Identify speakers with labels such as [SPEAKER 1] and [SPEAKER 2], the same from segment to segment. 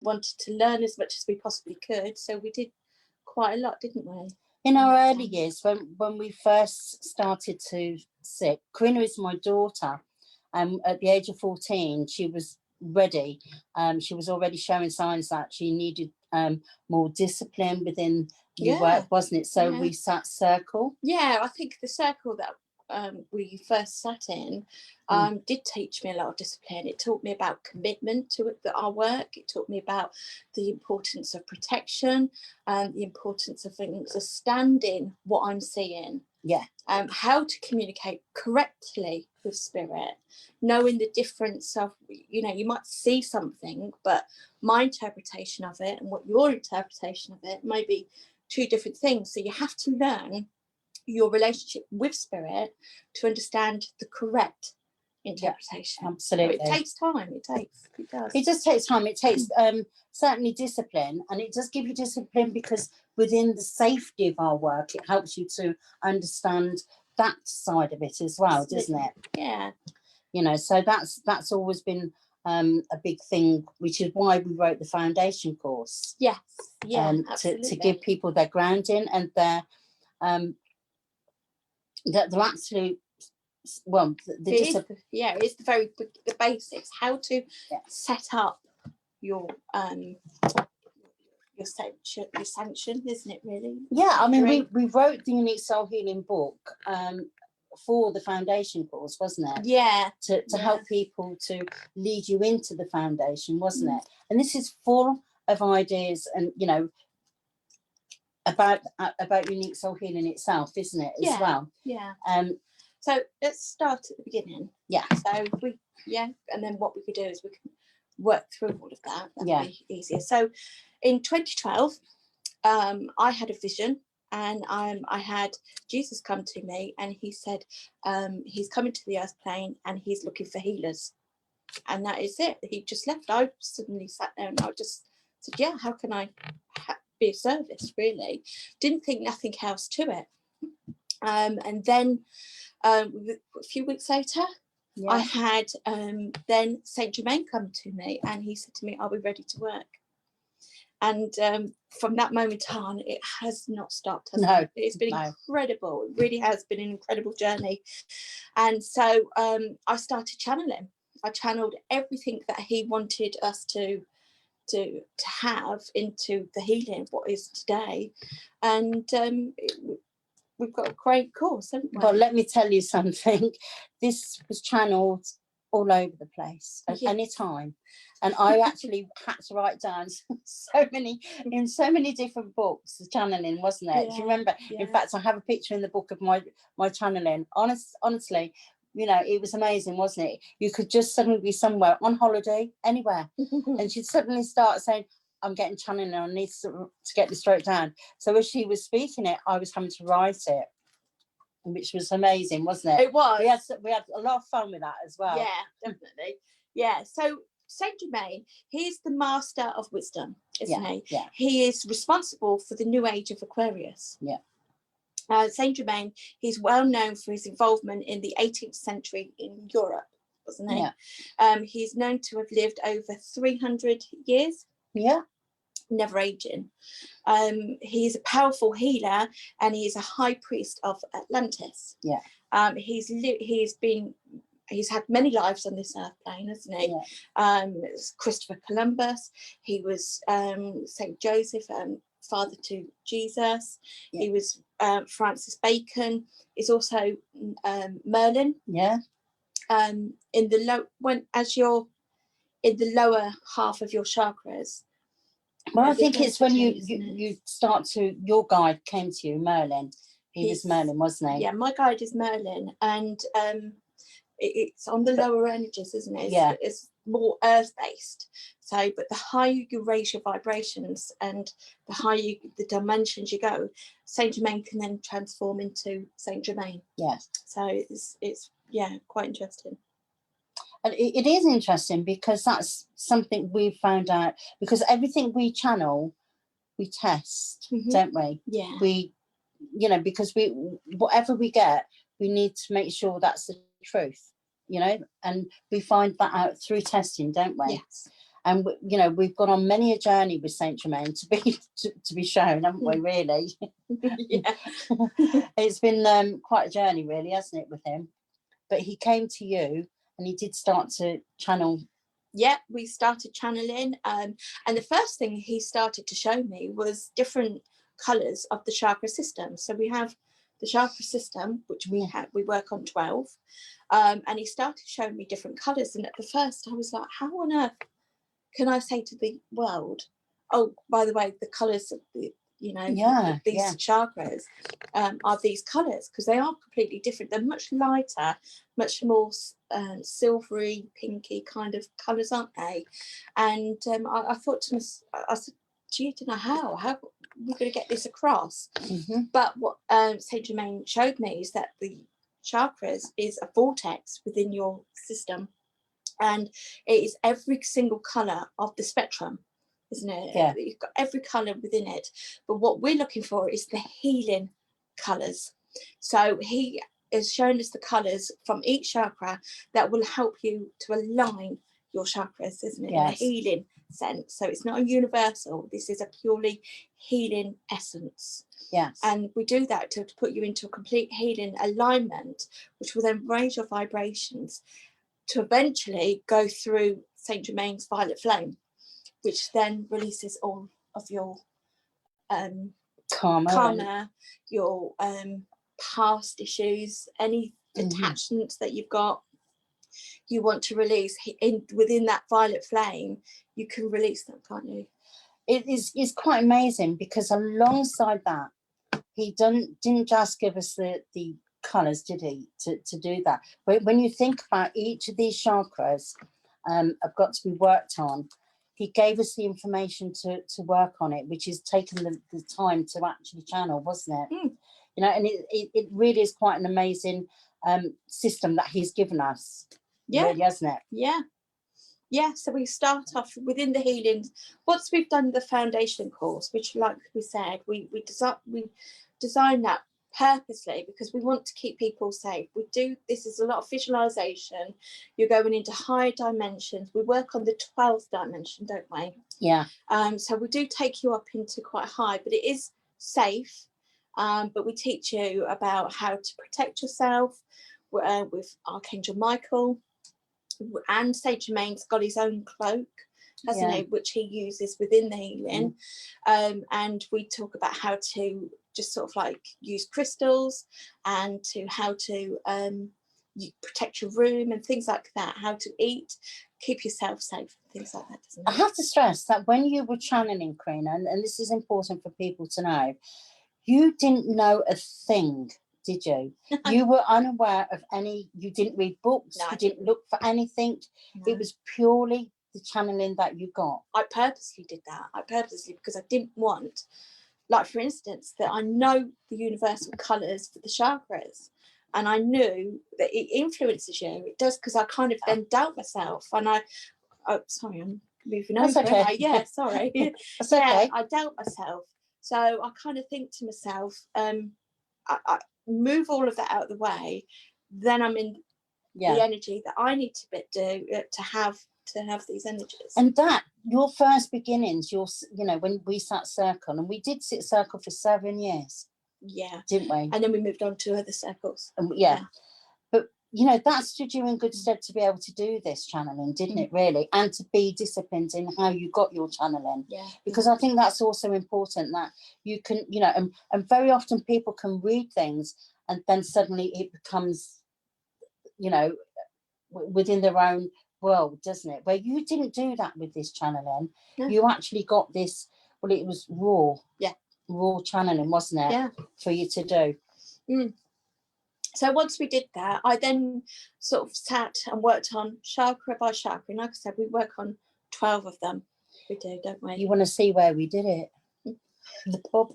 [SPEAKER 1] wanted to learn as much as we possibly could. So we did quite a lot, didn't we?
[SPEAKER 2] In our early years, when we first started to sit, Corrina is my daughter. At the age of 14, she was ready. She was already showing signs that she needed more discipline within the work, wasn't it? So we sat circle.
[SPEAKER 1] Yeah, I think the circle that we first sat in did teach me a lot of discipline. It taught me about commitment to our work. It taught me about the importance of protection and the importance of understanding what I'm seeing.
[SPEAKER 2] Yeah.
[SPEAKER 1] How to communicate correctly with spirit, knowing the difference of, you know, you might see something, but my interpretation of it and what your interpretation of it may be two different things. So you have to learn your relationship with spirit to understand the correct interpretation.
[SPEAKER 2] Yeah, absolutely.
[SPEAKER 1] So it takes time. It does.
[SPEAKER 2] It just takes time. It takes certainly discipline, and it does give you discipline because within the safety of our work, it helps you to understand that side of it as well, doesn't it?
[SPEAKER 1] Yeah.
[SPEAKER 2] You know, so that's always been a big thing, which is why we wrote the foundation course.
[SPEAKER 1] Yes. Yeah. Absolutely.
[SPEAKER 2] To give people their grounding and their that they're absolute. Well,
[SPEAKER 1] it's the basics. How to set up your sanction, isn't it? Really?
[SPEAKER 2] Yeah, I mean, we wrote the Unique Soul Healing book for the foundation course, wasn't it?
[SPEAKER 1] Yeah.
[SPEAKER 2] To help people to lead you into the foundation, wasn't it? And this is full of ideas, and you know, about Unique Soul Healing itself, isn't it? As well.
[SPEAKER 1] Yeah. So let's start at the beginning.
[SPEAKER 2] Yeah.
[SPEAKER 1] So and then what we could do is we can work through all of that. That'd be easier. So in 2012, I had a vision, and I had Jesus come to me, and he said he's coming to the earth plane and he's looking for healers, and that is it. He just left. I suddenly sat there and I just said, yeah, how can I be of service? Really didn't think nothing else to it. And then a few weeks later, I had then Saint Germain come to me, and he said to me, are we ready to work? And from that moment on, it has not stopped.
[SPEAKER 2] No,
[SPEAKER 1] it's been incredible. It really has been an incredible journey. And so I started channeling. I channeled everything that he wanted us to have into the healing, what is today. And we've got a great course, haven't we?
[SPEAKER 2] Well, let me tell you something. This was channeled all over the place at any time, and I actually had to write down so many different books of channeling, wasn't it? Do you remember? In fact, I have a picture in the book of my channeling. Honestly, you know, it was amazing, wasn't it? You could just suddenly be somewhere on holiday, anywhere, and she'd suddenly start saying, I'm getting channeling, I need to get this wrote down. So as she was speaking it, I was having to write it, which was amazing, wasn't it?
[SPEAKER 1] It was.
[SPEAKER 2] We had a lot of fun with that as well.
[SPEAKER 1] Yeah, definitely. Yeah. So Saint Germain, he's the master of wisdom, isn't he?
[SPEAKER 2] Yeah.
[SPEAKER 1] He is responsible for the new age of Aquarius.
[SPEAKER 2] Yeah.
[SPEAKER 1] Saint Germain, he's well known for his involvement in the 18th century in Europe, wasn't he?
[SPEAKER 2] Yeah.
[SPEAKER 1] He's known to have lived over 300 years.
[SPEAKER 2] Yeah.
[SPEAKER 1] Never aging. He's a powerful healer, and he's a high priest of Atlantis.
[SPEAKER 2] Yeah.
[SPEAKER 1] He's had many lives on this earth plane, hasn't he?
[SPEAKER 2] Yeah.
[SPEAKER 1] Christopher Columbus. He was Saint Joseph, father to Jesus. Yeah. He was Francis Bacon. He's also Merlin.
[SPEAKER 2] Yeah.
[SPEAKER 1] As you're in the lower half of your chakras.
[SPEAKER 2] Well, I think it's when you start to, your guide came to you, Merlin. He was Merlin, wasn't he?
[SPEAKER 1] Yeah, my guide is Merlin, and it's on the lower energies, isn't it? It's more earth-based. So, but the higher you raise your vibrations and the higher the dimensions you go, Saint Germain can then transform into Saint Germain.
[SPEAKER 2] Yes.
[SPEAKER 1] So it's quite interesting.
[SPEAKER 2] And it is interesting because that's something we've found out, because everything we channel, we test, don't we?
[SPEAKER 1] Yeah.
[SPEAKER 2] We, you know, because whatever we get, we need to make sure that's the truth, you know, and we find that out through testing, don't we?
[SPEAKER 1] Yes.
[SPEAKER 2] And you know, we've gone on many a journey with Saint Germain to be shown, haven't we? Really.
[SPEAKER 1] Yeah.
[SPEAKER 2] It's been quite a journey, really, hasn't it, with him? But he came to you, and he did start to channel.
[SPEAKER 1] Yeah, we started channeling, and the first thing he started to show me was different colours of the chakra system. So we have the chakra system, which we work on 12, and he started showing me different colours. And at the first, I was like, how on earth can I say to the world, oh, by the way, the colours of the, you know, these chakras are these colours, because they are completely different. They're much lighter, much more silvery, pinky kind of colours, aren't they? And I thought to myself, I said, gee, I don't know how we're going to get this across. But what Saint Germain showed me is that the chakras is a vortex within your system, and it is every single colour of the spectrum, isn't it?
[SPEAKER 2] Yeah.
[SPEAKER 1] You've got every colour within it. But what we're looking for is the healing colours. So he has shown us the colours from each chakra that will help you to align your chakras, isn't it?
[SPEAKER 2] Yes.
[SPEAKER 1] In a healing sense. So it's not a universal. This is a purely healing essence.
[SPEAKER 2] Yes.
[SPEAKER 1] And we do that to put you into a complete healing alignment, which will then raise your vibrations to eventually go through Saint Germain's violet flame, which then releases all of your karma, your past issues, any attachments that you've got, you want to release within that violet flame. You can release them, can't you?
[SPEAKER 2] It is quite amazing, because alongside that, he didn't just give us the colours, did he, to do that? But when you think about each of these chakras have got to be worked on, he gave us the information to work on it, which is taking the time to actually channel, wasn't it? You know, and it really is quite an amazing system that he's given us.
[SPEAKER 1] Yeah.
[SPEAKER 2] Really, hasn't it?
[SPEAKER 1] Yeah, so we start off within the healing. Once we've done the foundation course, which, like we said, we design that purposely because we want to keep people safe. This is a lot of visualization. You're going into higher dimensions. We work on the 12th dimension, don't we?
[SPEAKER 2] Yeah.
[SPEAKER 1] So we do take you up into quite high, but it is safe. But we teach you about how to protect yourself with Archangel Michael. And Saint Germain's got his own cloak, hasn't he, which he uses within the healing. And we talk about how to just sort of like use crystals, and to how to protect your room and things like that, how to eat, keep yourself safe, things like that, doesn't it?
[SPEAKER 2] I have to stress that when you were channeling, Corrina, and this is important for people to know, you didn't know a thing, did you? You were unaware of any, you didn't read books, you didn't look for anything. No. It was purely the channeling that you got.
[SPEAKER 1] I purposely did that. Because I didn't want, like, for instance, that I know the universal colours for the chakras, and I knew that it influences you. It does, because I kind of then doubt myself, and sorry, I'm moving over.
[SPEAKER 2] Okay.
[SPEAKER 1] Yeah, sorry.
[SPEAKER 2] That's okay.
[SPEAKER 1] I doubt myself. So I kind of think to myself, I move all of that out of the way, then I'm in the energy that I need to do to have these energies.
[SPEAKER 2] And that, your first beginnings, you know, when we sat circle, and we did sit circle for 7 years.
[SPEAKER 1] Yeah.
[SPEAKER 2] Didn't we?
[SPEAKER 1] And then we moved on to other circles.
[SPEAKER 2] Yeah. But, you know, that stood you in good stead to be able to do this channeling, didn't it, really? And to be disciplined in how you got your channeling.
[SPEAKER 1] Yeah.
[SPEAKER 2] Because I think that's also important, that you can, you know, and very often people can read things and then suddenly it becomes, you know, within their own world, doesn't it? Where you didn't do that with this channeling. No. You actually got this, well, it was raw.
[SPEAKER 1] Yeah.
[SPEAKER 2] Raw channeling, wasn't it?
[SPEAKER 1] Yeah.
[SPEAKER 2] For you to do.
[SPEAKER 1] So once we did that, I then sort of sat and worked on chakra by chakra. And like I said, we work on 12 of them. We do, don't we?
[SPEAKER 2] You want to see where we did it? The pub.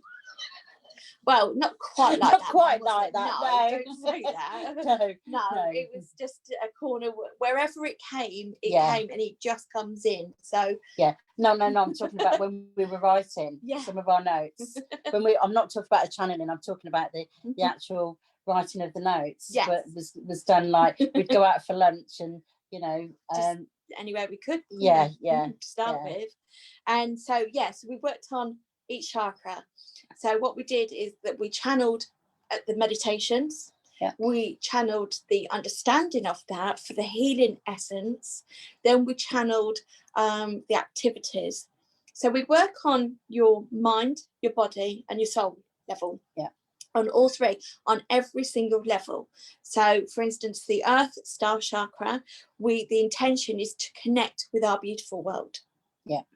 [SPEAKER 1] Well, not quite like that.
[SPEAKER 2] Not quite like that.
[SPEAKER 1] No, don't say that. No, it was just a corner wherever it came, came, and it just comes in. So
[SPEAKER 2] yeah, no, I'm talking about when we were writing some of our notes. I'm not talking about a channeling. I'm talking about the actual writing of the notes.
[SPEAKER 1] Yes.
[SPEAKER 2] But was done like we'd go out for lunch, and you know,
[SPEAKER 1] anywhere we could.
[SPEAKER 2] Yeah,
[SPEAKER 1] to start with. And so we worked on each chakra. So what we did is that we channeled the meditations. We channeled the understanding of that for the healing essence. Then we channeled the activities. So we work on your mind, your body, and your soul level. On all three, on every single level. So for instance, the earth star chakra, the intention is to connect with our beautiful world,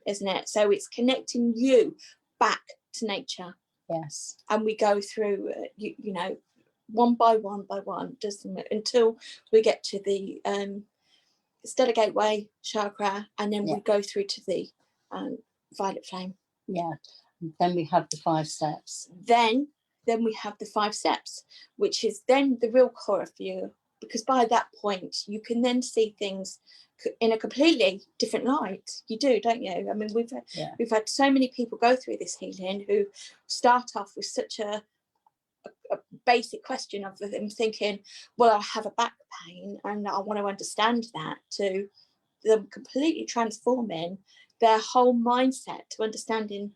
[SPEAKER 1] isn't it? So it's connecting you back to nature.
[SPEAKER 2] Yes.
[SPEAKER 1] And we go through you know, one by one, doesn't it, until we get to the stellar gateway chakra, and then we go through to the violet flame.
[SPEAKER 2] And then we have the 5 steps.
[SPEAKER 1] Then we have the 5 steps, which is then the real core of you, because by that point you can then see things in a completely different light. You do, don't you? I mean, we've had so many people go through this healing who start off with such a basic question of them thinking, well, I have a back pain and I want to understand that, to them completely transforming their whole mindset to understanding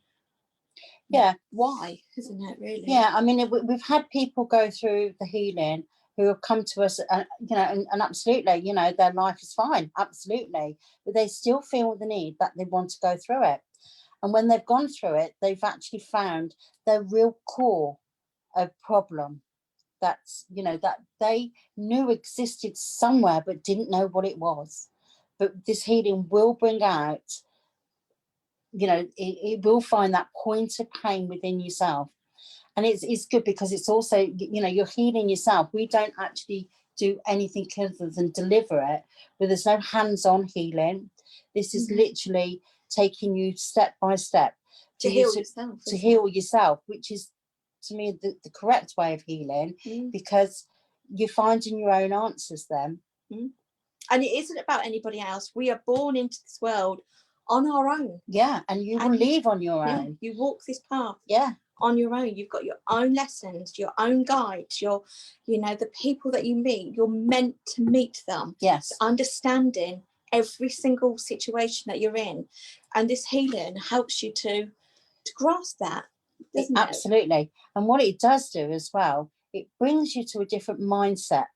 [SPEAKER 1] why, isn't it, really?
[SPEAKER 2] I mean, we've had people go through the healing who have come to us, you know, and absolutely, you know, their life is fine, absolutely, but they still feel the need that they want to go through it. And when they've gone through it, they've actually found their real core of problem that's, you know, that they knew existed somewhere but didn't know what it was. But this healing will bring out, you know, it will find that point of pain within yourself. And it's good because it's also, you know, you're healing yourself. We don't actually do anything other than deliver it, but there's no hands-on healing. This is literally taking you step by step
[SPEAKER 1] to heal
[SPEAKER 2] yourself, which is, to me, the correct way of healing, because you're finding your own answers then.
[SPEAKER 1] And it isn't about anybody else. We are born into this world on our own.
[SPEAKER 2] And you will leave on your own.
[SPEAKER 1] You walk this path on your own. You've got your own lessons, your own guides, you know, the people that you meet, you're meant to meet them. Understanding every single situation that you're in, and this healing helps you to grasp that, doesn't it?
[SPEAKER 2] Absolutely. And what it does do as well, it brings you to a different mindset,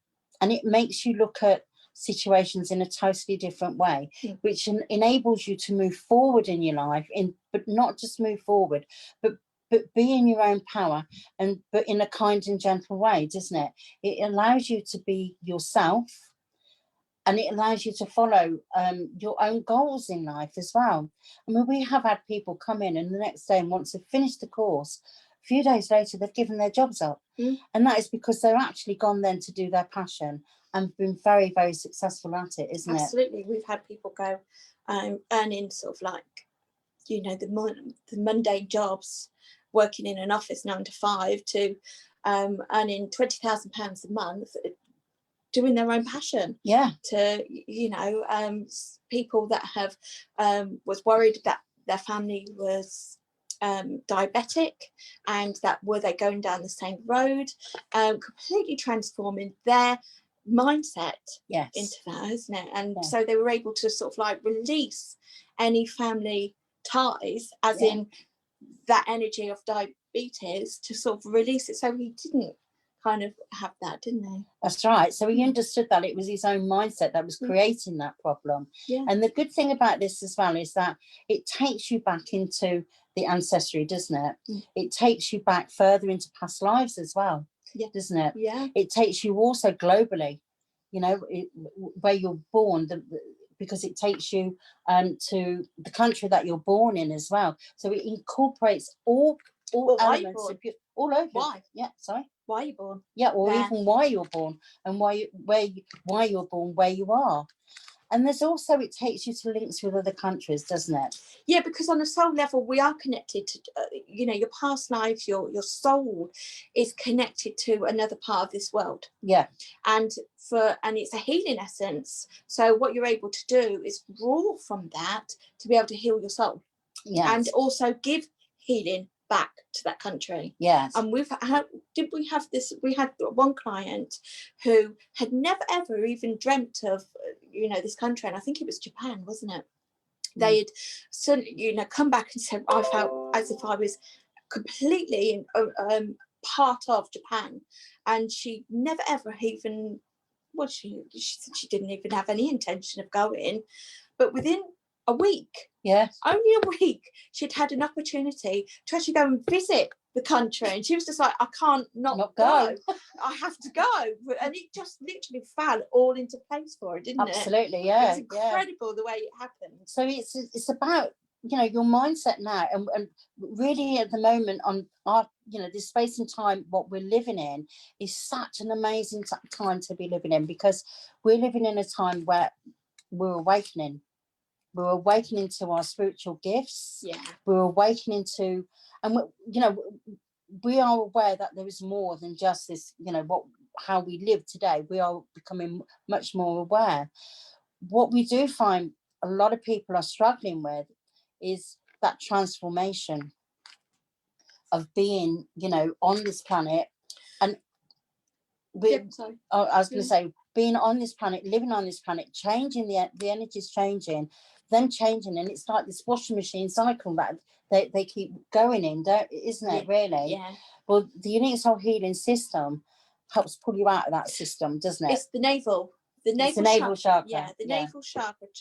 [SPEAKER 2] and it makes you look at situations in a totally different way, which enables you to move forward in your life, but not just move forward, but be in your own power, but in a kind and gentle way, doesn't it? It allows you to be yourself, and it allows you to follow your own goals in life as well. I mean, we have had people come in, and the next day, once they've finished the course, a few days later, they've given their jobs up. And that is because they're actually gone then to do their passion and been very, very successful at it, isn't it?
[SPEAKER 1] Absolutely. We've had people go earning sort of like, you know, the mundane jobs, working in an office 9 to 5, to earning £20,000 a month, doing their own passion. To, you know, people that have was worried that their family was diabetic, and that were they going down the same road, completely transforming their mindset into that, isn't it? And so they were able to sort of like release any family ties, as in that energy of diabetes, to sort of release it, so he didn't kind of have that, didn't they?
[SPEAKER 2] That's right. So he understood that it was his own mindset that was creating that problem. And the good thing about this as well is that it takes you back into the ancestry, doesn't it? It takes you back further into past lives as well, doesn't it? It takes you also globally, you know, where you're born, because it takes you to the country that you're born in as well. So it incorporates all elements of you all over.
[SPEAKER 1] Why? Why are you born?
[SPEAKER 2] Or even why you're born, and why you're born where you are. And there's also, it takes you to links with other countries, doesn't it?
[SPEAKER 1] Yeah, because on a soul level, we are connected to, you know, your past life, your soul is connected to another part of this world. And it's a healing essence. So what you're able to do is draw from that to be able to heal your soul. And also give healing back to that country. And we had one client who had never ever even dreamt of, this country, and I think it was Japan, wasn't it? They had suddenly, come back and said, I felt as if I was completely part of Japan. And she never ever even, well, she said she didn't even have any intention of going, but within a week, only a week, she'd had an opportunity to actually go and visit the country, and she was just like, I can't not go. I have to go. And it just literally fell all into place for her, didn't it?
[SPEAKER 2] Absolutely, yeah.
[SPEAKER 1] It was incredible the way it happened.
[SPEAKER 2] So it's about your mindset now, and really at the moment on our this space and time what we're living in is such an amazing time to be living in, because we're living in a time where we're awakening to our spiritual gifts. We're awakening to, and we are aware that there is more than just this, how we live today. We are becoming much more aware. What we do find a lot of people are struggling with is that transformation of being, on this planet. And I was going to say, being on this planet, living on this planet, changing, the energy is changing, them changing, and it's like this washing machine cycle that they keep going in, isn't it, really?
[SPEAKER 1] Yeah.
[SPEAKER 2] Well, the Unique Soul Healing System helps pull you out of that system, doesn't it?
[SPEAKER 1] It's the navel chakra. Yeah, the navel chakra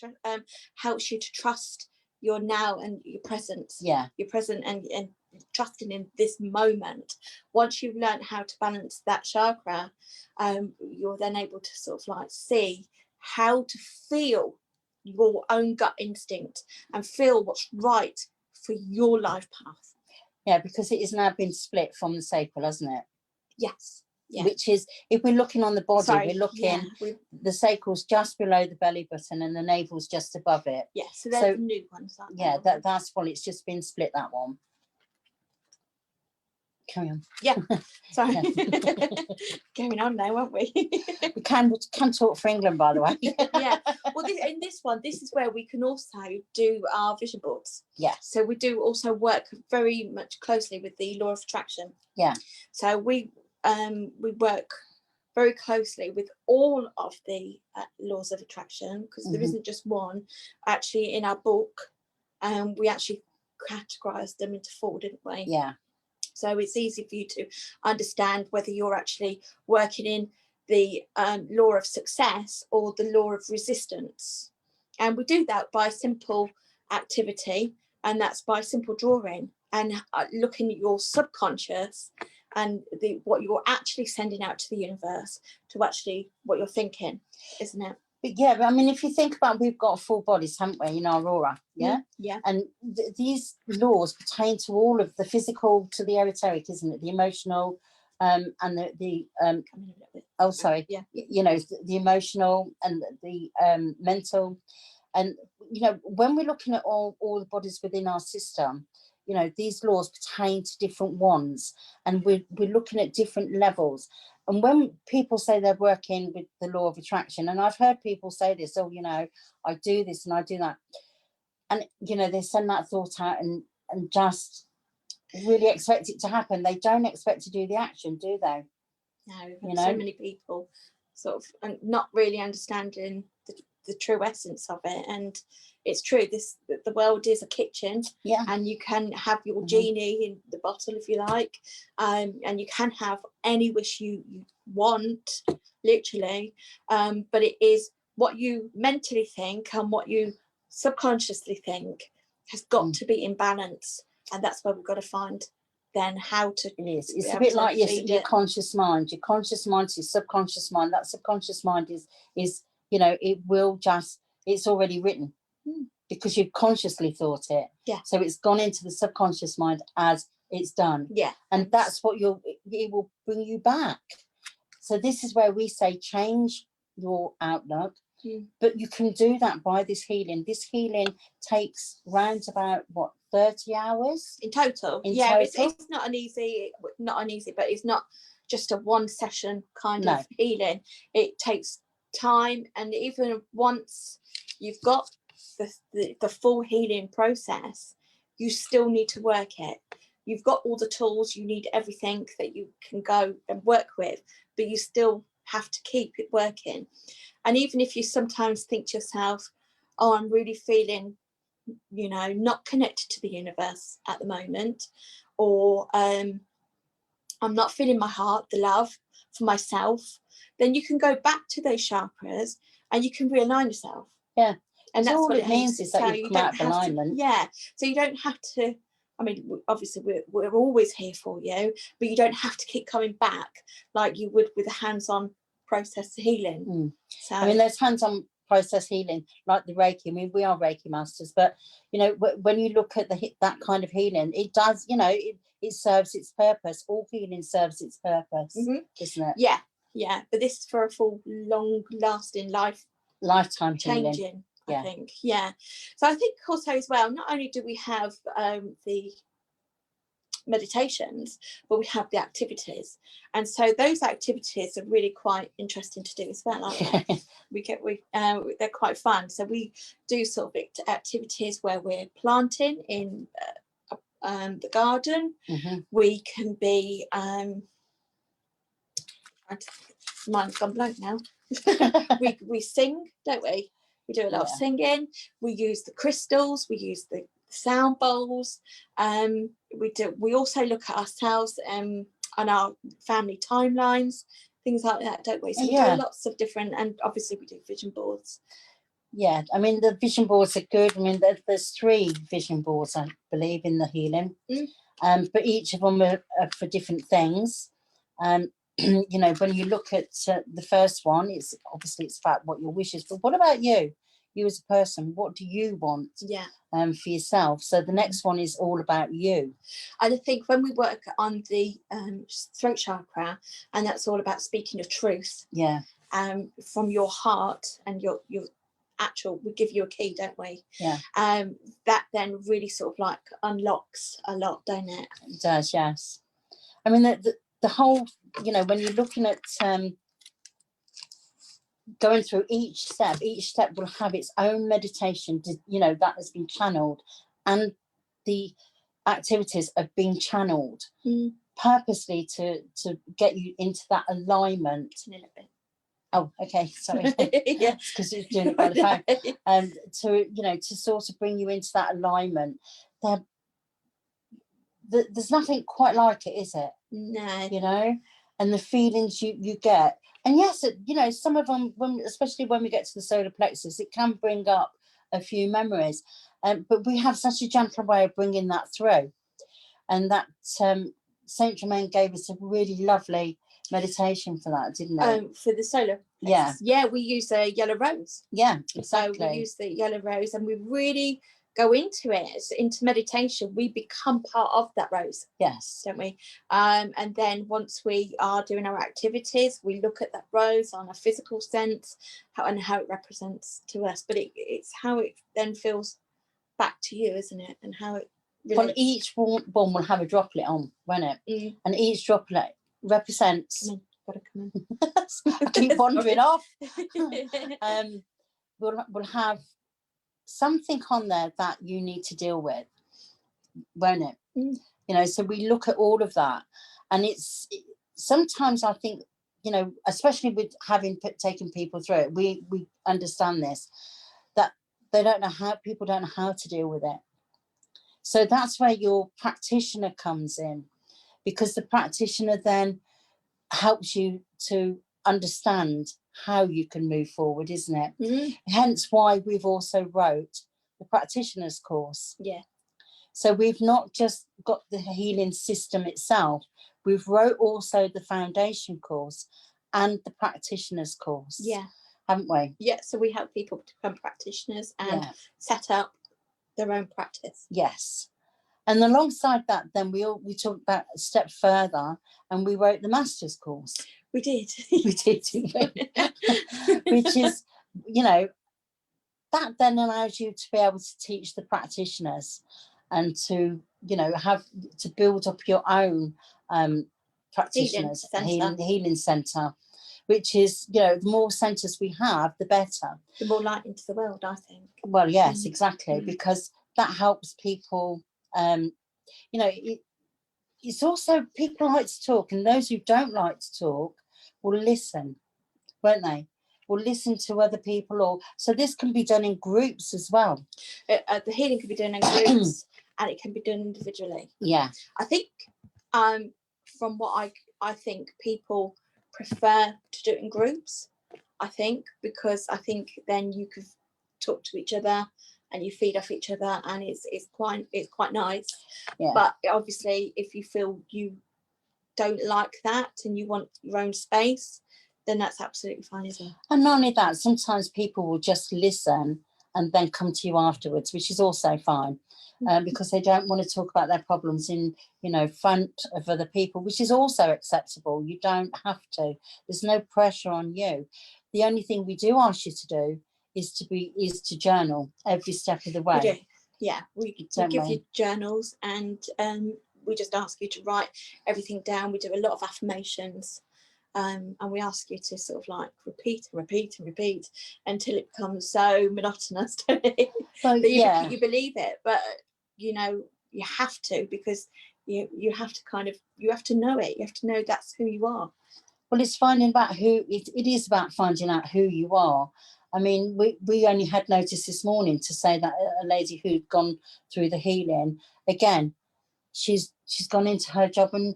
[SPEAKER 1] helps you to trust your now and your present.
[SPEAKER 2] Yeah.
[SPEAKER 1] Your present and trusting in this moment. Once you've learned how to balance that chakra, you're then able to sort of like see how to feel your own gut instinct and feel what's right for your life path.
[SPEAKER 2] Yeah, because it has now been split from the sacral, hasn't it?
[SPEAKER 1] Yes. Yeah.
[SPEAKER 2] Which is, if we're looking on the body, we're looking, the sacral's just below the belly button and the navel's just above it.
[SPEAKER 1] Yeah, so there's new ones.
[SPEAKER 2] That's what it's just been split, that one. Carry on.
[SPEAKER 1] Yeah, sorry. Going on now, won't we?
[SPEAKER 2] we can talk for England, by the way.
[SPEAKER 1] Yeah. Well, in this one, this is where we can also do our vision boards.
[SPEAKER 2] Yeah.
[SPEAKER 1] So we do also work very much closely with the law of attraction.
[SPEAKER 2] Yeah.
[SPEAKER 1] So we work very closely with all of the laws of attraction, because there isn't just one. Actually, in our book, we actually categorised them into 4, didn't we?
[SPEAKER 2] Yeah.
[SPEAKER 1] So it's easy for you to understand whether you're actually working in the law of success or the law of resistance. And we do that by simple activity, and that's by simple drawing and looking at your subconscious and what you're actually sending out to the universe to actually what you're thinking, isn't it?
[SPEAKER 2] But yeah, but I mean, if you think about, we've got 4 bodies, haven't we, in our aura? Yeah.
[SPEAKER 1] Yeah.
[SPEAKER 2] And these laws pertain to all of the physical to the esoteric, isn't it? The emotional, and the
[SPEAKER 1] Yeah.
[SPEAKER 2] The emotional and the mental, and when we're looking at all the bodies within our system, these laws pertain to different ones, and we're looking at different levels. And when people say they're working with the law of attraction, and I've heard people say this, I do this and I do that, and they send that thought out and just really expect it to happen. They don't expect to do the action, do they?
[SPEAKER 1] No, so many people sort of and not really understanding the true essence of it. And it's true, the world is a kitchen, and you can have your genie in the bottle if you like, and you can have any wish you want, literally, but it is what you mentally think and what you subconsciously think has got to be in balance, and that's where we've got to find then how to.
[SPEAKER 2] It is. It's a bit like your conscious mind. Your conscious mind to your subconscious mind. That subconscious mind is it will just, it's already written because you've consciously thought it.
[SPEAKER 1] Yeah.
[SPEAKER 2] So it's gone into the subconscious mind as it's done.
[SPEAKER 1] Yeah.
[SPEAKER 2] And that's what it will bring you back. So this is where we say change your outlook. But you can do that by this healing. This healing takes round about 30 hours
[SPEAKER 1] in total. It's not an easy, but it's not just a one session kind of healing. It takes time, and even once you've got the full healing process, you still need to work it. You've got all the tools, you need everything that you can go and work with, but you still have to keep it working. And even if you sometimes think to yourself, oh, I'm really feeling, you know, not connected to the universe at the moment, or I'm not feeling my heart, the love for myself, then you can go back to those chakras and you can realign yourself.
[SPEAKER 2] Yeah.
[SPEAKER 1] And that's
[SPEAKER 2] all
[SPEAKER 1] what
[SPEAKER 2] it means is that you come out of alignment.
[SPEAKER 1] Yeah. So you don't have to, I mean, obviously we're always here for you, but you don't have to keep coming back like you would with a hands-on process healing. So
[SPEAKER 2] I mean, there's hands-on process healing like the Reiki. I mean, we are Reiki masters, but you know, when you look at that kind of healing, it does, you know, it serves its purpose. All healing serves its purpose, isn't it?
[SPEAKER 1] Yeah. But this is for a full, long-lasting
[SPEAKER 2] lifetime
[SPEAKER 1] changing
[SPEAKER 2] healing.
[SPEAKER 1] I think. So I think also as well, not only do we have the meditations, but we have the activities, and so those activities are really quite interesting to do as well, aren't they? They're quite fun. So we do sort of activities where we're planting in the garden. We can be mine's gone blank now. we sing, don't we? We do a lot of singing. We use the crystals. We use the sound bowls. We also look at ourselves on our family timelines, things like that, don't we? So we do lots of different, and obviously we do vision boards. Yeah,
[SPEAKER 2] I mean, the vision boards are good. I mean, there's 3 vision boards, I believe, in the healing, but each of them are for different things. You know, when you look at the first one, it's about what your wish is, but what about you as a person? What do you want for yourself? So the next one is all about you.
[SPEAKER 1] And I think when we work on the throat chakra, and that's all about speaking your truth from your heart and your actual, we give you a key, don't we? That then really sort of like unlocks a lot, don't it?
[SPEAKER 2] It does, yes. I mean, the whole, you know, when you're looking at going through each step will have its own meditation, you know, that has been channeled, and the activities have been channeled purposely to get you into that alignment. Oh, okay, sorry. Because you're doing it by the phone. To, you know, to sort of bring you into that alignment. There's nothing quite like it, is it?
[SPEAKER 1] No.
[SPEAKER 2] You know, and the feelings you get. And yes, you know, some of them, especially when we get to the solar plexus, it can bring up a few memories. But we have such a gentle way of bringing that through. And that Saint Germain gave us a really lovely meditation for that, didn't it?
[SPEAKER 1] For the solar plexus. Yeah, we use a yellow rose.
[SPEAKER 2] Yeah, exactly.
[SPEAKER 1] So we use the yellow rose, and we really go into it, into meditation. We become part of that rose.
[SPEAKER 2] Yes.
[SPEAKER 1] Don't we? And then once we are doing our activities, we look at that rose on a physical sense, how it represents to us. But it's how it then feels back to you, isn't it? And how it relates.
[SPEAKER 2] Well, each one will have a droplet on, won't it? And each droplet represents.
[SPEAKER 1] Gotta come in.
[SPEAKER 2] I keep wandering off. We'll have something on there that you need to deal with, won't it? You know, so we look at all of that, and sometimes I think, you know, especially with taken people through it, we understand this, that people don't know how to deal with it. So that's where your practitioner comes in, because the practitioner then helps you to understand how you can move forward, isn't it? Hence why we've also wrote the practitioner's course.
[SPEAKER 1] Yeah.
[SPEAKER 2] So we've not just got the healing system itself, we've wrote also the foundation course and the practitioner's course.
[SPEAKER 1] Yeah.
[SPEAKER 2] Haven't we?
[SPEAKER 1] Yeah, so we help people to become practitioners and set up their own practice.
[SPEAKER 2] Yes. And alongside that, then we talked about a step further, and we wrote the master's course.
[SPEAKER 1] We did.
[SPEAKER 2] We did, didn't we? Which is, you know, that then allows you to be able to teach the practitioners and to, you know, to build up your own practitioners, healing centre, which is, you know, the more centres we have, the better.
[SPEAKER 1] The more light into the world, I think.
[SPEAKER 2] Well, yes, exactly, because that helps people. You know, it's also, people like to talk, and those who don't like to talk will listen. weren't they? Or listen to other people, or so this can be done in groups as well.
[SPEAKER 1] The healing can be done in groups and it can be done individually.
[SPEAKER 2] Yeah.
[SPEAKER 1] I think from what I think people prefer to do it in groups, I think, because I think then you can talk to each other and you feed off each other, and it's quite nice.
[SPEAKER 2] Yeah.
[SPEAKER 1] But obviously if you feel you don't like that and you want your own space, then that's absolutely fine as well. And
[SPEAKER 2] not only that, sometimes people will just listen and then come to you afterwards, which is also fine, because they don't want to talk about their problems in, front of other people, which is also acceptable. You don't have to. There's no pressure on you. The only thing we do ask you to do is to journal every step of the way.
[SPEAKER 1] We do. Yeah, we give you journals, and we just ask you to write everything down. We do a lot of affirmations. And we ask you to sort of like repeat and repeat and repeat until it becomes so monotonous
[SPEAKER 2] well,
[SPEAKER 1] that you believe it. But you have to, because you have to you have to know it. You have to know that's who you are.
[SPEAKER 2] Well, it's finding about who it is about finding out who you are. I mean, we only had notice this morning to say that a lady who'd gone through the healing again, she's gone into her job and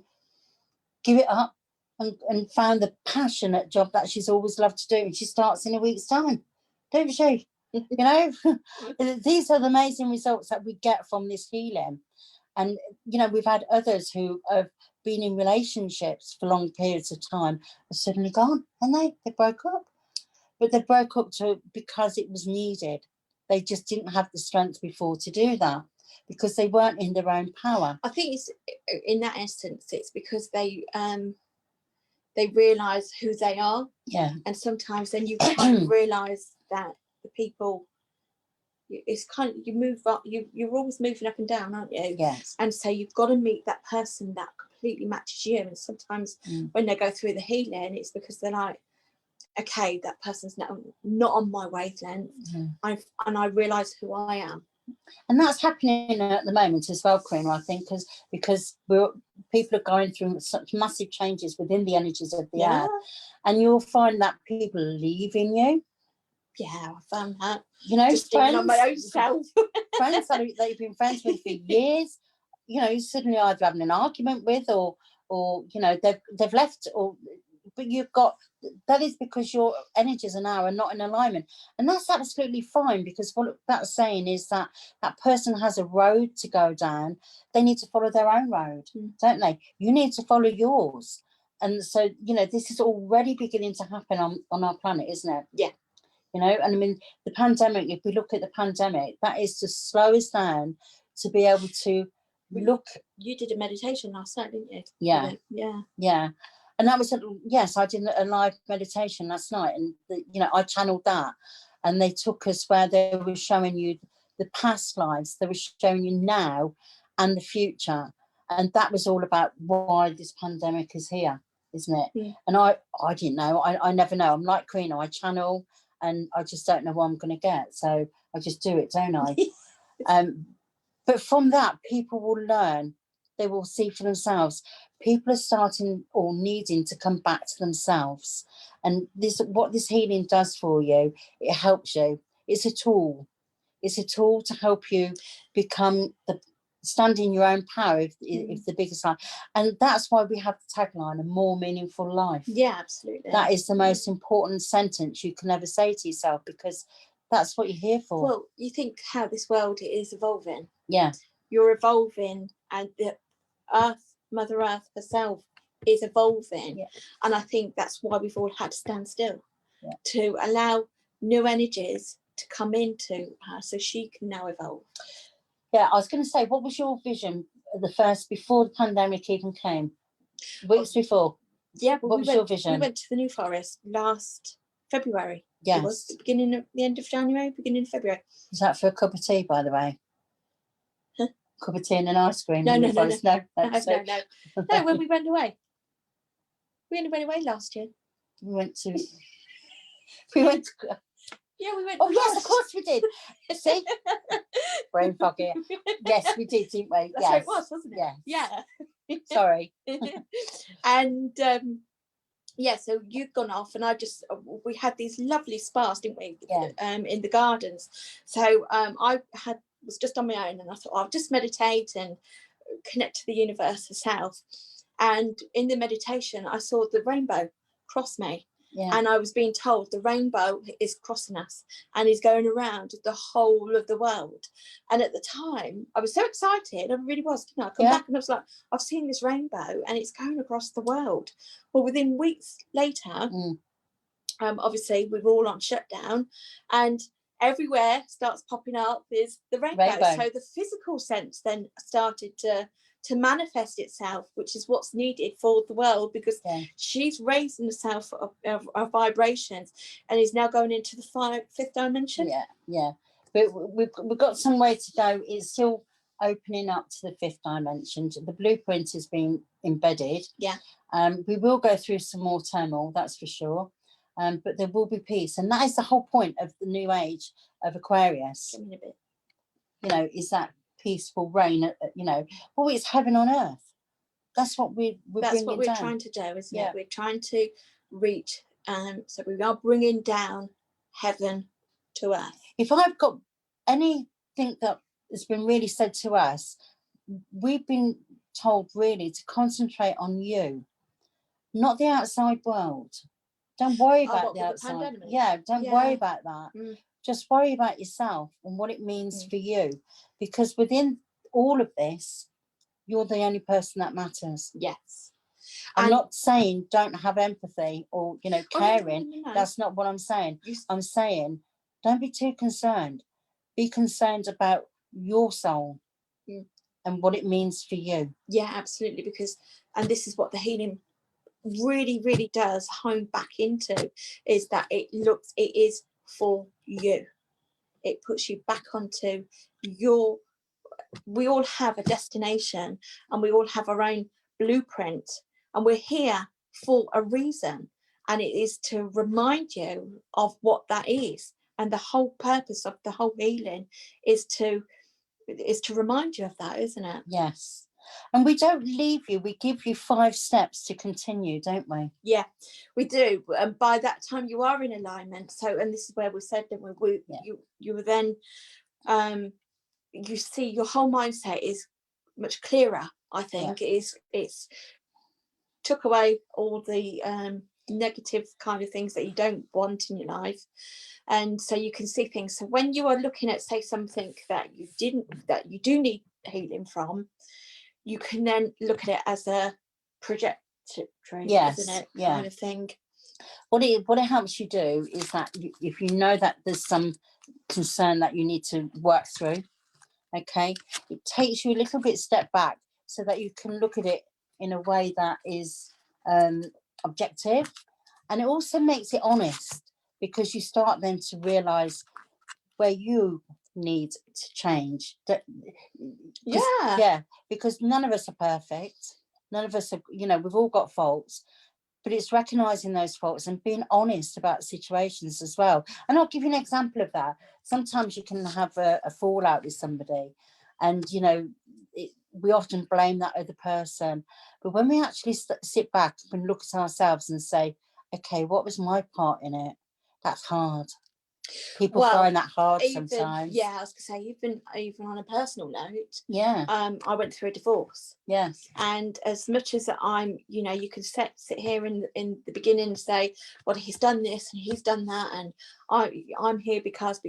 [SPEAKER 2] give it up. And found the passionate job that she's always loved to do, and she starts in a week's time, don't she? These are the amazing results that we get from this healing. And we've had others who have been in relationships for long periods of time have suddenly gone, and they broke up. But they broke up because it was needed. They just didn't have the strength before to do that, because they weren't in their own power.
[SPEAKER 1] I think it's in that instance, it's because they realise who they are.
[SPEAKER 2] Yeah.
[SPEAKER 1] And sometimes then you kind of realise that the people, it's kind of, you move up, you're always moving up and down, aren't you?
[SPEAKER 2] Yes.
[SPEAKER 1] And so you've got to meet that person that completely matches you. And sometimes when they go through the healing, it's because they're like, okay, that person's not on my wavelength. And I realise who I am.
[SPEAKER 2] And that's happening at the moment as well, Corrina, I think, because people are going through such massive changes within the energies of the earth, and you'll find that people are leaving you.
[SPEAKER 1] Yeah, I found that.
[SPEAKER 2] Just friends,
[SPEAKER 1] on my own self.
[SPEAKER 2] Friends that you've been friends with for years, suddenly either having an argument with, or they've left, but you've got, that is because your energies now are not in alignment, and that's absolutely fine, because what that's saying is that person has a road to go down. They need to follow their own road, don't they? You need to follow yours. And so this is already beginning to happen on our planet, isn't it?
[SPEAKER 1] Yeah.
[SPEAKER 2] And I mean, the pandemic, if we look at the pandemic, that is to slow us down to be able to look.
[SPEAKER 1] You did a meditation last night, didn't you?
[SPEAKER 2] Yeah. And that was, yes, I did a live meditation last night, and I channeled that, and they took us where they were showing you the past lives, they were showing you now and the future, and that was all about why this pandemic is here, isn't it?
[SPEAKER 1] Yeah.
[SPEAKER 2] And I didn't know. I never know. I'm like Corrina, I channel, and I just don't know what I'm going to get, so I just do it, don't I? But from that, people will learn. They will see for themselves. People are starting or needing to come back to themselves. And what this healing does for you, it helps you. It's a tool. It's a tool to help you stand in your own power, if the biggest line. And that's why we have the tagline, a more meaningful life.
[SPEAKER 1] Yeah, absolutely.
[SPEAKER 2] That is the most important sentence you can ever say to yourself, because that's what you're here for.
[SPEAKER 1] Well, you think how this world is evolving.
[SPEAKER 2] Yeah.
[SPEAKER 1] You're evolving, and the Mother Earth herself is evolving. Yeah. And I think that's why we've all had to stand still, to allow new energies to come into her so she can now evolve.
[SPEAKER 2] Yeah, I was going to say, what was your vision before the pandemic even came? Weeks before?
[SPEAKER 1] Yeah,
[SPEAKER 2] what was your vision?
[SPEAKER 1] We went to the New Forest last February.
[SPEAKER 2] Yes.
[SPEAKER 1] It was the end of January, beginning of February.
[SPEAKER 2] Was that for a cup of tea, by the way?
[SPEAKER 1] Huh?
[SPEAKER 2] Cup of tea and an ice cream?
[SPEAKER 1] No.
[SPEAKER 2] No,
[SPEAKER 1] when we went away. We only went away last year.
[SPEAKER 2] We went to...
[SPEAKER 1] Yeah, we went.
[SPEAKER 2] Oh, yes, of course we did. See? Brain fog here. Yes, we did, didn't we?
[SPEAKER 1] That's what it was, wasn't it?
[SPEAKER 2] Yes.
[SPEAKER 1] Yeah.
[SPEAKER 2] Sorry.
[SPEAKER 1] And so you'd gone off, and we had these lovely spas, didn't we?
[SPEAKER 2] Yeah.
[SPEAKER 1] In the gardens. So I was just on my own, and I thought, I'll just meditate and connect to the universe herself. And in the meditation, I saw the rainbow cross me.
[SPEAKER 2] Yeah.
[SPEAKER 1] And I was being told the rainbow is crossing us and is going around the whole of the world. And at the time, I was so excited. I really was. I come back and I was like, I've seen this rainbow and it's going across the world. Well, within weeks later, obviously, we were all on shutdown, and everywhere starts popping up is the rainbow. So the physical sense then started to manifest itself, which is what's needed for the world, because she's raising herself of vibrations and is now going into the fifth dimension.
[SPEAKER 2] But we've got some way to go. It's still opening up to the fifth dimension. The blueprint is being embedded. We will go through some more turmoil, that's for sure, but there will be peace, and that is the whole point of the new age of Aquarius.
[SPEAKER 1] Give me a bit.
[SPEAKER 2] You know, is that peaceful reign, you know, well, it's heaven on earth. That's what we're
[SPEAKER 1] trying to do, isn't it? We're trying to reach, so we are bringing down heaven to earth.
[SPEAKER 2] If I've got anything that has been really said to us, we've been told really to concentrate on you, not the outside world. Don't worry about the outside. Don't worry about that. Just worry about yourself and what it means for you, because within all of this, you're the only person that matters.
[SPEAKER 1] Yes.
[SPEAKER 2] I'm not saying don't have empathy or, you know, caring. No. That's not what I'm saying. I'm saying don't be too concerned. Be concerned about your soul and what it means for you.
[SPEAKER 1] Yeah, absolutely. And this is what the healing really, really does hone back into, is that it is for you. It puts you back onto we all have a destination and we all have our own blueprint, and we're here for a reason, and it is to remind you of what that is. And the whole purpose of the whole healing is to remind you of that, isn't it?
[SPEAKER 2] Yes. And we don't leave you, we give you 5 steps to continue, don't we?
[SPEAKER 1] Yeah, we do. And by that time you are in alignment. So, and this is where we said that you were then you see your whole mindset is much clearer. I think it's took away all the negative kind of things that you don't want in your life, and so you can see things. So when you are looking at, say, something that you do need healing from, you can then look at it as a trajectory, isn't it? Kind of thing.
[SPEAKER 2] What it helps you do is that if you know that there's some concern that you need to work through, okay, it takes you a little bit step back so that you can look at it in a way that is objective, and it also makes it honest, because you start then to realize where you need to change. Because none of us are perfect, none of us are, you know, we've all got faults, but it's recognizing those faults and being honest about situations as well. And I'll give you an example of that. Sometimes you can have a fallout with somebody, and you know, we often blame that other person, but when we actually sit back and look at ourselves and say, okay, what was my part in it? That's hard. People find that hard sometimes.
[SPEAKER 1] Yeah, I was gonna say, even on a personal note.
[SPEAKER 2] Yeah.
[SPEAKER 1] I went through a divorce.
[SPEAKER 2] Yes.
[SPEAKER 1] And as much as I'm, you know, you can sit here in the beginning and say, well, he's done this and he's done that, and I'm here because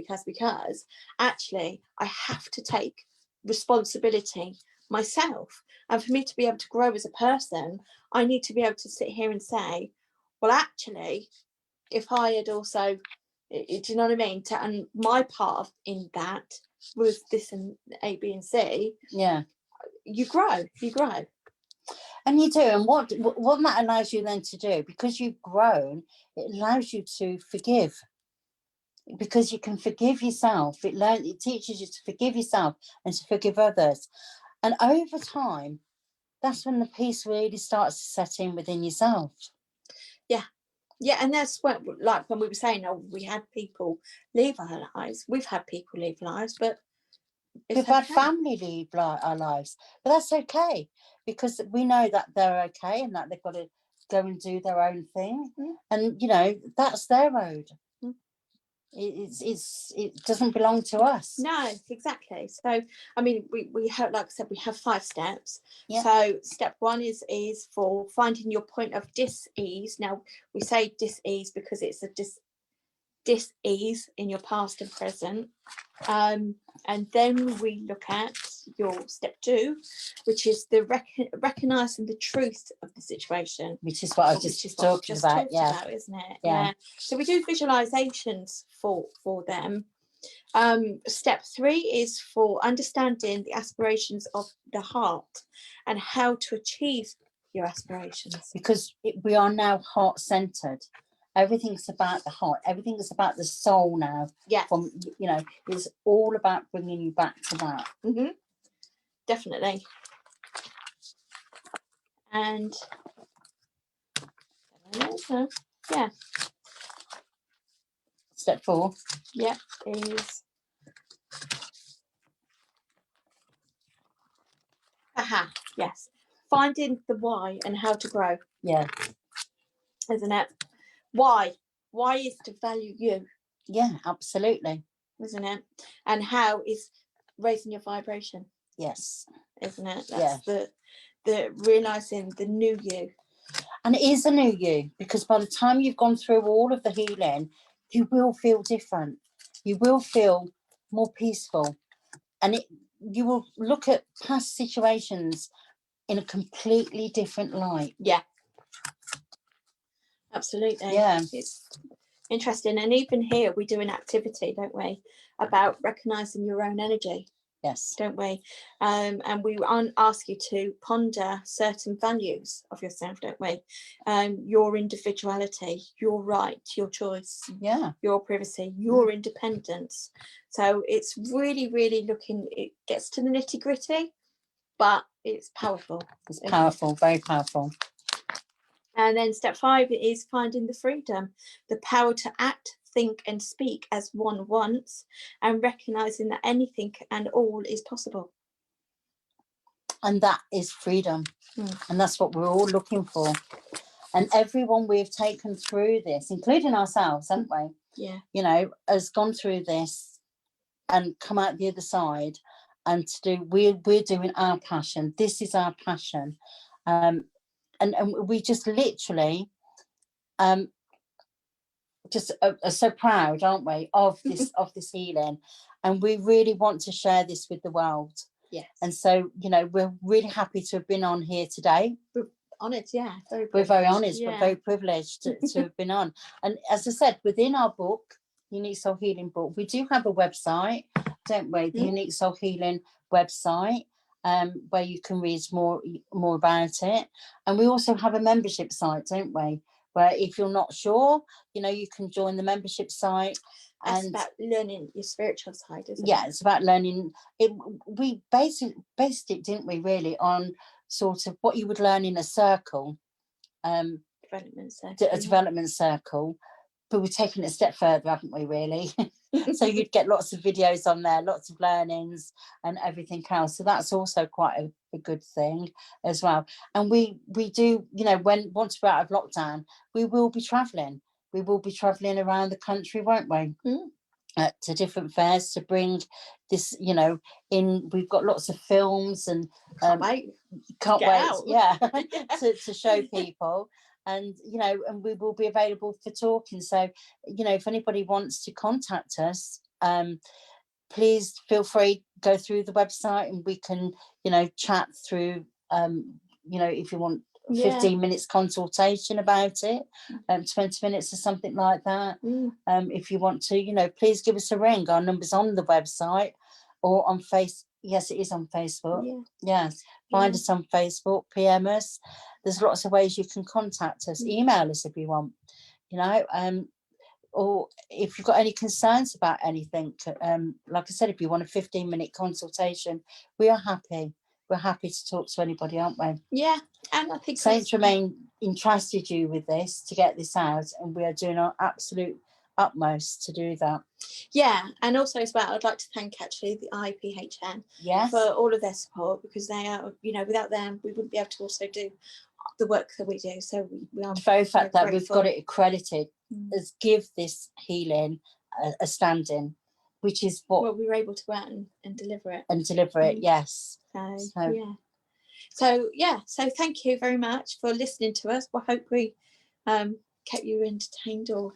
[SPEAKER 1] actually I have to take responsibility myself. And for me to be able to grow as a person, I need to be able to sit here and say, well, actually, if I had also, do you know what I mean? And my part in that was this and A, B, and C.
[SPEAKER 2] Yeah.
[SPEAKER 1] You grow.
[SPEAKER 2] And you do. And what that allows you then to do, because you've grown, it allows you to forgive. Because you can forgive yourself. It teaches you to forgive yourself and to forgive others. And over time, that's when the peace really starts to set in within yourself.
[SPEAKER 1] Yeah, and that's what, like when we were saying, we had people leave our lives. We've had people leave lives, but
[SPEAKER 2] we've had family leave our lives. But that's okay, because we know that they're okay and that they've got to go and do their own thing. And, you know, that's their road. It doesn't belong to us.
[SPEAKER 1] No, exactly. So I mean, we have, like I said, we have 5 steps.
[SPEAKER 2] Yeah.
[SPEAKER 1] So step 1 is for finding your point of dis-ease. Now we say dis-ease because it's a dis-ease in your past and present. And then we look at your step 2, which is the recognizing the truth of the situation,
[SPEAKER 2] which is what I was just talking about. Yeah,
[SPEAKER 1] isn't it?
[SPEAKER 2] Yeah.
[SPEAKER 1] So we do visualizations for them. Step 3 is for understanding the aspirations of the heart and how to achieve your aspirations,
[SPEAKER 2] because we are now heart centered. Everything's about the heart. Everything is about the soul now.
[SPEAKER 1] Yeah.
[SPEAKER 2] From, you know, it's all about bringing you back to that.
[SPEAKER 1] Definitely. And yeah.
[SPEAKER 2] Step 4.
[SPEAKER 1] Yeah, is yes, finding the why and how to grow.
[SPEAKER 2] Yeah.
[SPEAKER 1] Isn't it? Why is to value you.
[SPEAKER 2] Yeah, absolutely.
[SPEAKER 1] Isn't it? And how is raising your vibration.
[SPEAKER 2] Yes.
[SPEAKER 1] Isn't it? That's the realizing the new you.
[SPEAKER 2] And it is a new you, because by the time you've gone through all of the healing, you will feel different. You will feel more peaceful, and you will look at past situations in a completely different light.
[SPEAKER 1] Yeah, absolutely.
[SPEAKER 2] Yeah,
[SPEAKER 1] it's interesting. And even here we do an activity, don't we, about recognizing your own energy.
[SPEAKER 2] Yes,
[SPEAKER 1] don't we? And we ask you to ponder certain values of yourself, don't we? Your individuality, your right, your choice, your privacy, your independence. So it's really, really looking, it gets to the nitty-gritty, but it's powerful.
[SPEAKER 2] It's powerful, very powerful.
[SPEAKER 1] And then step 5 is finding the freedom, the power to act, think and speak as one wants, and recognizing that anything and all is possible.
[SPEAKER 2] And that is freedom. And that's what we're all looking for. And everyone we've taken through this, including ourselves, haven't we?
[SPEAKER 1] Yeah.
[SPEAKER 2] You know, has gone through this and come out the other side, and we're doing our passion. This is our passion. And we just literally just are so proud, aren't we, of this of this healing, and we really want to share this with the world.
[SPEAKER 1] Yes.
[SPEAKER 2] And so, you know, we're really happy to have been on here today.
[SPEAKER 1] We're honoured, yeah.
[SPEAKER 2] We're very honoured, but very privileged to have been on. And as I said, within our book, Unique Soul Healing book, we do have a website, don't we? The Unique Soul Healing website, where you can read more about it. And we also have a membership site, don't we? Where if you're not sure, you know, you can join the membership site.
[SPEAKER 1] And it's about learning your spiritual side, isn't it?
[SPEAKER 2] Yeah, it's about learning. We based it, didn't we, really, on sort of what you would learn in a circle.
[SPEAKER 1] Development circle.
[SPEAKER 2] A development circle. But we've taken it a step further, haven't we, really? So you'd get lots of videos on there, lots of learnings and everything else. So that's also quite a good thing as well. And we do, you know, once we're out of lockdown, we will be travelling. We will be travelling around the country, won't we? To different fairs to bring this, you know, in. We've got lots of films and can't wait to show people. And, you know, and we will be available for talking. So, you know, if anybody wants to contact us, please feel free, go through the website and we can, you know, chat through, you know, if you want 15 minutes consultation about it, 20 minutes or something like that. If you want to, you know, please give us a ring. Our number's on the website or on Facebook. Yes, it is on Facebook. Yes. Find us on Facebook, PM us. There's lots of ways you can contact us. Email us if you want, you know, or if you've got any concerns about anything, like I said, if you want a 15-minute consultation, we are happy. We're happy to talk to anybody, aren't we?
[SPEAKER 1] Yeah, and I think
[SPEAKER 2] Saint Germain entrusted you with this to get this out, and we are doing our absolute utmost to do that.
[SPEAKER 1] Yeah, and also as well, I'd like to thank actually the IPHM for all of their support, because they are, you know, without them we wouldn't be able to also do the work that we do. So we are
[SPEAKER 2] the very fact that we've got
[SPEAKER 1] grateful.
[SPEAKER 2] it accredited as give this healing a standing, which is what
[SPEAKER 1] Well, we were able to go out and deliver it.
[SPEAKER 2] Yes.
[SPEAKER 1] So thank you very much for listening to us. I hope we kept you entertained or